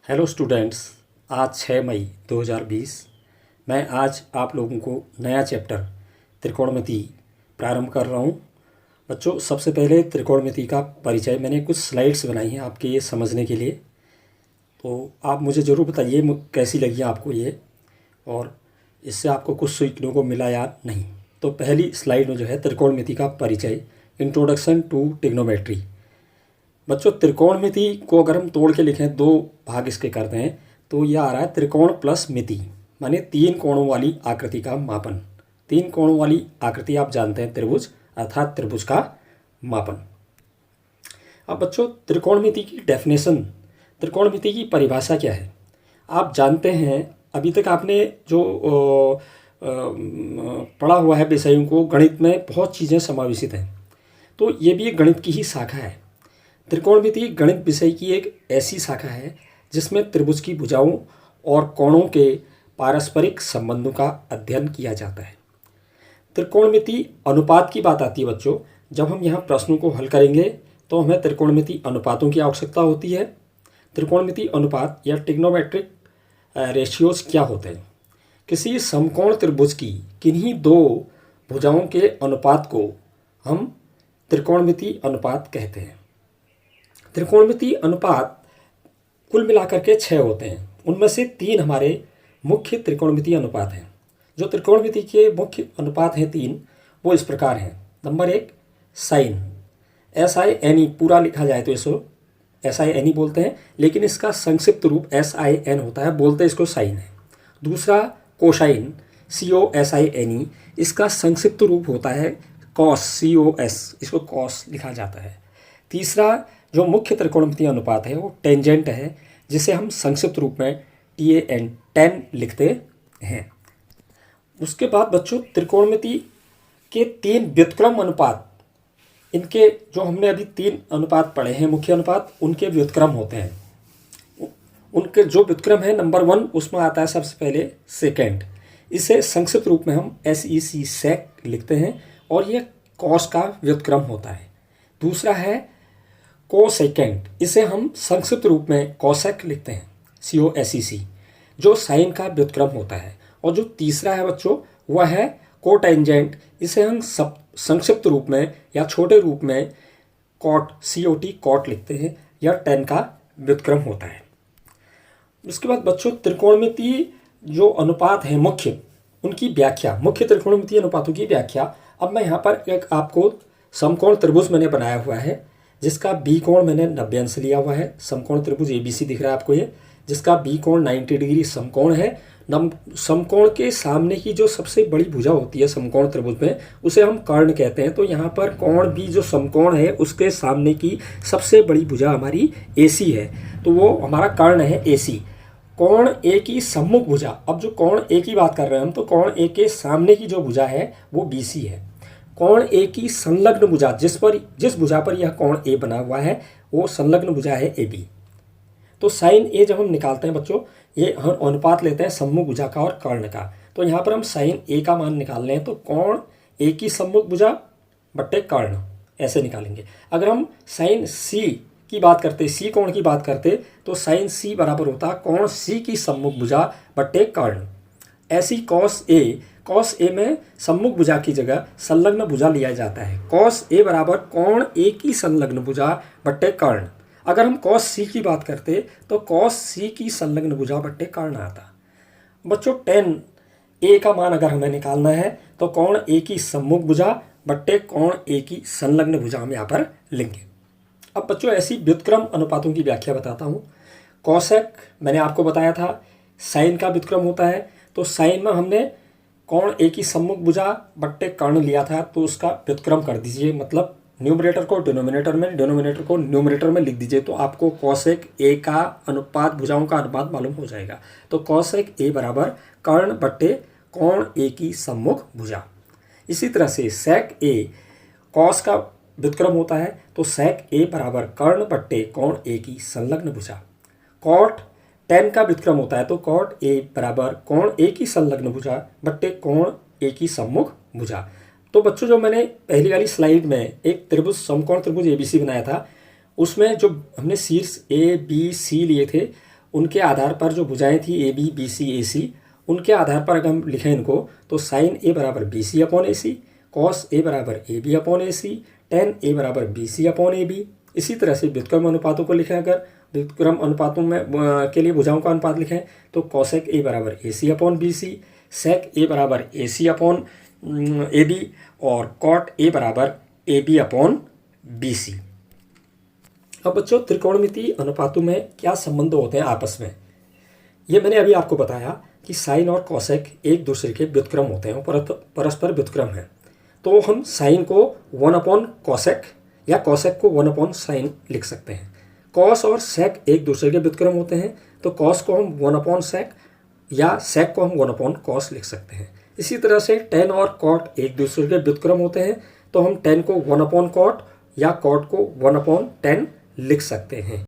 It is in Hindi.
Hello students. आज 6 मई 2020 मैं आज आप लोगों को नया चैप्टर त्रिकोणमिति प्रारंभ कर रहा हूं। बच्चों, सबसे पहले त्रिकोणमिति का परिचय मैंने कुछ स्लाइड्स बनाई हैं आपके ये समझने के लिए, तो आप मुझे ज़रूर बताइए कैसी लगी आपको ये, और इससे आपको कुछ सीखने को मिला या नहीं। तो पहली स्लाइड में जो है त्रिकोणमिति का परिचय, इंट्रोडक्शन टू ट्रिग्नोमेट्री। बच्चों, त्रिकोणमिति को अगर हम तोड़ के लिखें, दो भाग इसके करते हैं, तो यह आ रहा है त्रिकोण प्लस मिति, माने तीन कोणों वाली आकृति का मापन। तीन कोणों वाली आकृति आप जानते हैं त्रिभुज, अर्थात त्रिभुज का मापन। अब बच्चों, त्रिकोणमिति की डेफिनेशन, त्रिकोणमिति की परिभाषा क्या है आप जानते हैं। अभी तक आपने जो पढ़ा हुआ है विषयों को, गणित में बहुत चीज़ें समावेशित हैं, तो ये भी एक गणित की ही शाखा है। त्रिकोणमिति गणित विषय की एक ऐसी शाखा है जिसमें त्रिभुज की भुजाओं और कोणों के पारस्परिक संबंधों का अध्ययन किया जाता है। त्रिकोणमिति अनुपात की बात आती है बच्चों। जब हम यहाँ प्रश्नों को हल करेंगे तो हमें त्रिकोणमिति अनुपातों की आवश्यकता होती है। त्रिकोणमिति अनुपात या ट्रिग्नोमेट्रिक रेशियोज क्या होते हैं? किसी समकोण त्रिभुज की किन्हीं दो भुजाओं के अनुपात को हम त्रिकोणमिति अनुपात कहते हैं। त्रिकोणमिति अनुपात कुल मिलाकर के 6 होते हैं। उनमें से 3 हमारे मुख्य त्रिकोणमिति अनुपात हैं। जो त्रिकोणमिति के मुख्य अनुपात हैं 3, वो इस प्रकार हैं। नंबर 1 साइन, SINE पूरा लिखा जाए तो इसको SINE बोलते हैं, लेकिन इसका संक्षिप्त रूप SIN होता है, बोलते इसको साइन है। दूसरा कोसाइन, COSINE, इसका संक्षिप्त रूप होता है कॉस, COS, इसको कॉस लिखा जाता है। तीसरा जो मुख्य त्रिकोणमिति अनुपात है वो टेंजेंट है, जिसे हम संक्षिप्त रूप में TAN लिखते हैं। उसके बाद बच्चों, त्रिकोणमिति के 3 व्युत्क्रम अनुपात, इनके जो हमने अभी 3 अनुपात पढ़े हैं मुख्य अनुपात, उनके व्युत्क्रम होते हैं। उनके जो व्युत्क्रम है, नंबर 1 उसमें आता है सबसे पहले सेकेंड। इसे संक्षिप्त रूप में हम SEC सेक लिखते हैं, और ये कॉस का व्युत्क्रम होता है। दूसरा है कोसेकेंड, इसे हम संक्षिप्त रूप में कोसेक लिखते हैं, COSEC, जो साइन का व्युत्क्रम होता है। और जो तीसरा है बच्चों, वह है कोटेंजेंट, इसे हम संक्षिप्त रूप में या छोटे रूप में कॉट, COT कॉट लिखते हैं, यह टेन का व्युत्क्रम होता है। उसके बाद बच्चों, त्रिकोणमिति जो अनुपात है मुख्य, उनकी व्याख्या, मुख्य त्रिकोणमिति अनुपातों की व्याख्या। अब मैं यहाँ पर एक आपको समकोण त्रिभुज मैंने बनाया हुआ है, जिसका बी कोण मैंने 90 अंश लिया हुआ है। समकोण त्रिभुज ABC दिख रहा है आपको ये, जिसका बी कोण 90 डिग्री समकोण है। समकोण के सामने की जो सबसे बड़ी भुजा होती है समकोण त्रिभुज में, उसे हम कर्ण कहते हैं। तो यहाँ पर कोण भी जो समकोण है उसके सामने की सबसे बड़ी भुजा हमारी AC है, तो वो हमारा कर्ण है AC। कोण A की सम्मुख भुजा, अब जो कोण A की बात कर रहे हैं हम, तो कोण A के सामने की जो भुजा है वो BC है। कोण A की संलग्न भुजा, जिस भुजा पर यह कोण A बना हुआ है, वो संलग्न भुजा है AB। तो साइन A जब हम निकालते हैं बच्चों, ये हम अनुपात लेते हैं सम्मुख भुजा का और कर्ण का। तो यहाँ पर हम साइन A का मान निकाल रहे हैं, तो कोण A की सम्मुख भुजा बट्टे कर्ण, ऐसे निकालेंगे। अगर हम साइन C की बात करते, C कोण की बात करते, तो साइन C बराबर होता कोण C की सम्मुख भुजा बट्टे कर्ण। ऐसी कॉस ए में सम्मुख भुजा की जगह संलग्न भुजा लिया जाता है। कॉस A बराबर कोण A की संलग्न भुजा बट्टे कर्ण। अगर हम कॉस C की बात करते, तो कॉस C की संलग्न भुजा बट्टे कर्ण आता। बच्चों, tan A का मान अगर हमें निकालना है, तो कोण A की सम्मुख भुजा बट्टे कोण A की संलग्न भुजा हम यहाँ पर लेंगे। अब बच्चों, ऐसी व्युत्क्रम अनुपातों की व्याख्या बताता हूँ। कोसेक मैंने आपको बताया था साइन का व्युत्क्रम होता है, तो साइन में हमने कोण A की सम्मुख भुजा बट्टे कर्ण लिया था, तो उसका व्युत्क्रम कर दीजिए, मतलब न्यूमरेटर को डिनोमिनेटर में, डिनोमिनेटर को न्यूमरेटर में लिख दीजिए, तो आपको कोसेक A का अनुपात, भुजाओं का अनुपात मालूम हो जाएगा। तो कोसेक A बराबर कर्ण बट्टे कोण A की सम्मुख भुजा। इसी तरह से सेक A कॉस का व्युत्क्रम होता है, तो सेक A बराबर कर्ण बट्टे कोण A की संलग्न भुजा। कॉट tan का व्युत्क्रम होता है, तो कॉट A बराबर कोण A की संलग्न भुजा बट्टे कोण A की सम्मुख भुजा। तो बच्चों, जो मैंने पहली वाली स्लाइड में एक त्रिभुज, समकोण त्रिभुज ABC बनाया था, उसमें जो हमने शीर्ष A B C लिए थे, उनके आधार पर जो भुजाएं थी ए बी, बी सी, ए सी, उनके आधार पर अगर हम लिखें इनको तो साइन ए बराबर B C upon A C, cos A बराबर A B upon A C, tan A बराबर B C upon A B. इसी तरह से व्युत्क्रम अनुपातों को लिखें, अगर व्युत्क्रम अनुपातों में के लिए भुजाओं का अनुपात लिखें तो कॉसेक ए बराबर A C upon B C, sec A बराबर A C upon A B और कॉट ए बराबर A B upon B C. अब बच्चों त्रिकोणमितीय अनुपातों में क्या संबंध होते हैं आपस में, ये मैंने अभी आपको बताया कि साइन और कॉसेक एक दूसरे के व्युत्क्रम होते हैं, परस्पर व्युत्क्रम है। तो हम साइन को 1 अपॉन कॉसेक या कॉसेक को 1 अपॉन साइन लिख सकते हैं। कॉस और सेक एक दूसरे के व्युत्क्रम होते हैं, तो कॉस को हम 1 अपॉन सेक या सेक को हम 1 अपॉन कॉस लिख सकते हैं। इसी तरह से टेन और कॉट एक दूसरे के व्युत्क्रम होते हैं, तो हम टेन को 1 अपॉन कॉट या कॉट को 1 अपॉन टेन लिख सकते हैं।